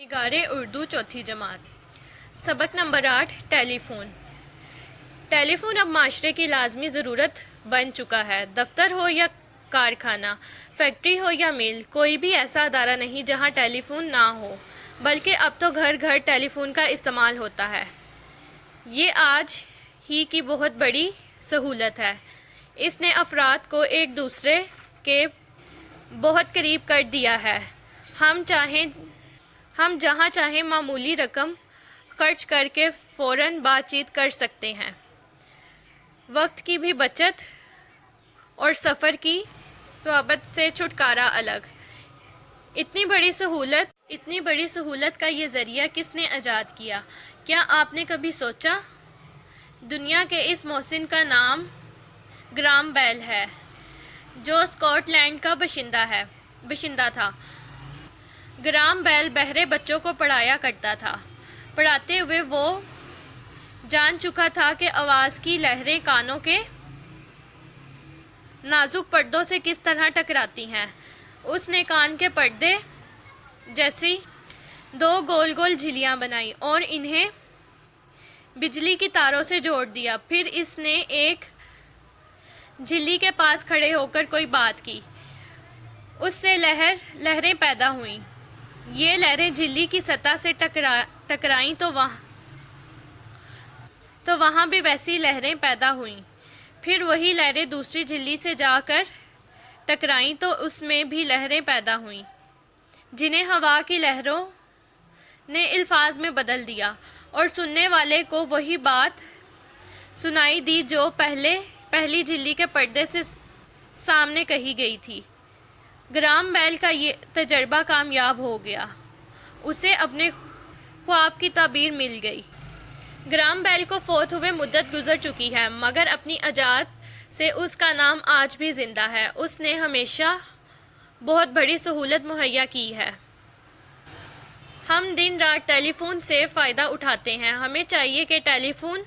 نگار اردو چوتھی جماعت سبق نمبر 8 ٹیلی فون۔ ٹیلی فون اب معاشرے کی لازمی ضرورت بن چکا ہے۔ دفتر ہو یا کارخانہ، فیکٹری ہو یا مل، کوئی بھی ایسا ادارہ نہیں جہاں ٹیلی فون نہ ہو، بلکہ اب تو گھر گھر ٹیلی فون کا استعمال ہوتا ہے۔ یہ آج ہی کی بہت بڑی سہولت ہے۔ اس نے افراد کو ایک دوسرے کے بہت قریب کر دیا ہے۔ ہم جہاں چاہیں معمولی رقم خرچ کر کے فوراً بات چیت کر سکتے ہیں۔ وقت کی بھی بچت اور سفر کی صعوبت سے چھٹکارا الگ۔ اتنی بڑی سہولت کا یہ ذریعہ کس نے ایجاد کیا؟ کیا آپ نے کبھی سوچا؟ دنیا کے اس محسن کا نام گراہم بیل ہے، جو اسکاٹ لینڈ کا باشندہ تھا۔ گراہم بیل بہرے بچوں کو پڑھایا کرتا تھا۔ پڑھاتے ہوئے وہ جان چکا تھا کہ آواز کی لہریں کانوں کے نازک پردوں سے کس طرح ٹکراتی ہیں۔ اس نے کان کے پردے جیسی دو گول گول جھلیاں بنائیں اور انہیں بجلی کی تاروں سے جوڑ دیا۔ پھر اس نے ایک جھلی کے پاس کھڑے ہو کر کوئی بات کی۔ اس سے لہریں پیدا ہوئیں۔ یہ لہریں جھلی کی سطح سے ٹکرائیں تو وہاں بھی ویسی لہریں پیدا ہوئیں۔ پھر وہی لہریں دوسری جھلی سے جا کر ٹکرائیں تو اس میں بھی لہریں پیدا ہوئیں، جنہیں ہوا کی لہروں نے الفاظ میں بدل دیا اور سننے والے کو وہی بات سنائی دی جو پہلی جھلی کے پردے سے سامنے کہی گئی تھی۔ گراہم بیل کا یہ تجربہ کامیاب ہو گیا۔ اسے اپنے خواب کی تعبیر مل گئی۔ گراہم بیل کو فوت ہوئے مدت گزر چکی ہے، مگر اپنی ایجاد سے اس کا نام آج بھی زندہ ہے۔ اس نے ہمیشہ بہت بڑی سہولت مہیا کی ہے۔ ہم دن رات ٹیلی فون سے فائدہ اٹھاتے ہیں۔ ہمیں چاہیے کہ ٹیلی فون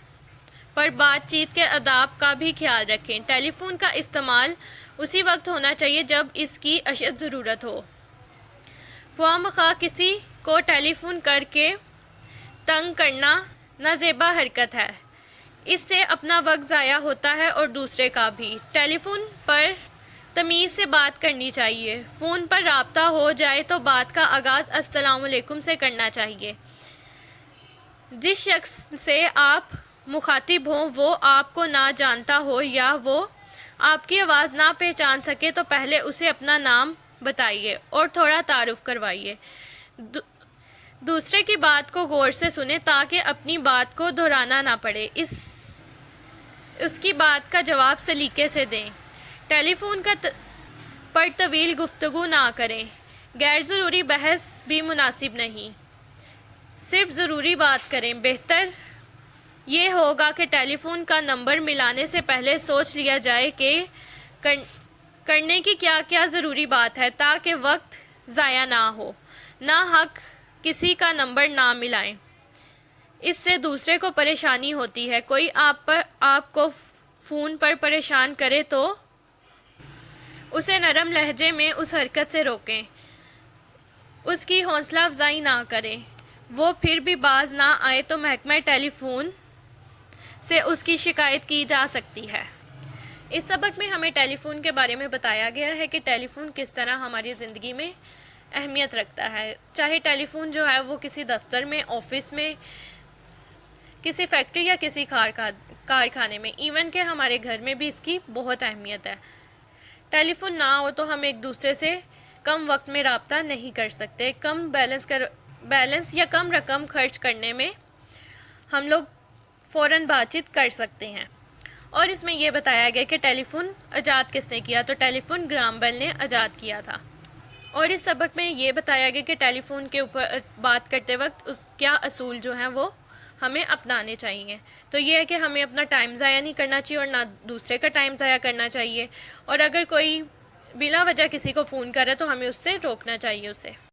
پر بات چیت کے آداب کا بھی خیال رکھیں۔ ٹیلی فون کا استعمال اسی وقت ہونا چاہیے جب اس کی اشد ضرورت ہو۔ خواہ مخواہ کسی کو ٹیلی فون کر کے تنگ کرنا نازیبا حرکت ہے۔ اس سے اپنا وقت ضائع ہوتا ہے اور دوسرے کا بھی۔ ٹیلی فون پر تمیز سے بات کرنی چاہیے۔ فون پر رابطہ ہو جائے تو بات کا آغاز السلام علیکم سے کرنا چاہیے۔ جس شخص سے آپ مخاطب ہوں وہ آپ کو نہ جانتا ہو یا وہ آپ کی آواز نہ پہچان سکے تو پہلے اسے اپنا نام بتائیے اور تھوڑا تعارف کروائیے۔ دوسرے کی بات کو غور سے سنیں تاکہ اپنی بات کو دہرانا نہ پڑے۔ اس کی بات کا جواب سلیقے سے دیں۔ ٹیلی فون پر طویل گفتگو نہ کریں۔ غیر ضروری بحث بھی مناسب نہیں۔ صرف ضروری بات کریں۔ بہتر یہ ہوگا کہ ٹیلی فون کا نمبر ملانے سے پہلے سوچ لیا جائے کہ کرنے کی کیا ضروری بات ہے تاکہ وقت ضائع نہ ہو۔ ناحق کسی کا نمبر نہ ملائیں۔ اس سے دوسرے کو پریشانی ہوتی ہے۔ کوئی آپ کو فون پر پریشان کرے تو اسے نرم لہجے میں اس حرکت سے روکیں۔ اس کی حوصلہ افزائی نہ کریں۔ وہ پھر بھی باز نہ آئے تو محکمہ ٹیلی فون سے اس کی شکایت کی جا سکتی ہے۔ اس سبق میں ہمیں ٹیلی فون کے بارے میں بتایا گیا ہے کہ ٹیلی فون کس طرح ہماری زندگی میں اہمیت رکھتا ہے۔ چاہے ٹیلی فون جو ہے وہ کسی دفتر میں، آفس میں، کسی فیکٹری یا کسی کارخانے میں، ایون کہ ہمارے گھر میں بھی اس کی بہت اہمیت ہے۔ ٹیلی فون نہ ہو تو ہم ایک دوسرے سے کم وقت میں رابطہ نہیں کر سکتے۔ کم بیلنس یا کم رقم خرچ کرنے میں ہم لوگ فوراً بات چیت کر سکتے ہیں۔ اور اس میں یہ بتایا گیا کہ ٹیلی فون ایجاد کس نے کیا، تو ٹیلی فون گراہم بیل نے ایجاد کیا تھا۔ اور اس سبق میں یہ بتایا گیا کہ ٹیلی فون کے اوپر بات کرتے وقت اس کیا اصول جو ہیں وہ ہمیں اپنانے چاہیے۔ تو یہ ہے کہ ہمیں اپنا ٹائم ضائع نہیں کرنا چاہیے اور نہ دوسرے کا ٹائم ضائع کرنا چاہیے، اور اگر کوئی بلا وجہ کسی کو فون کرے تو ہمیں اس سے روکنا چاہیے اسے۔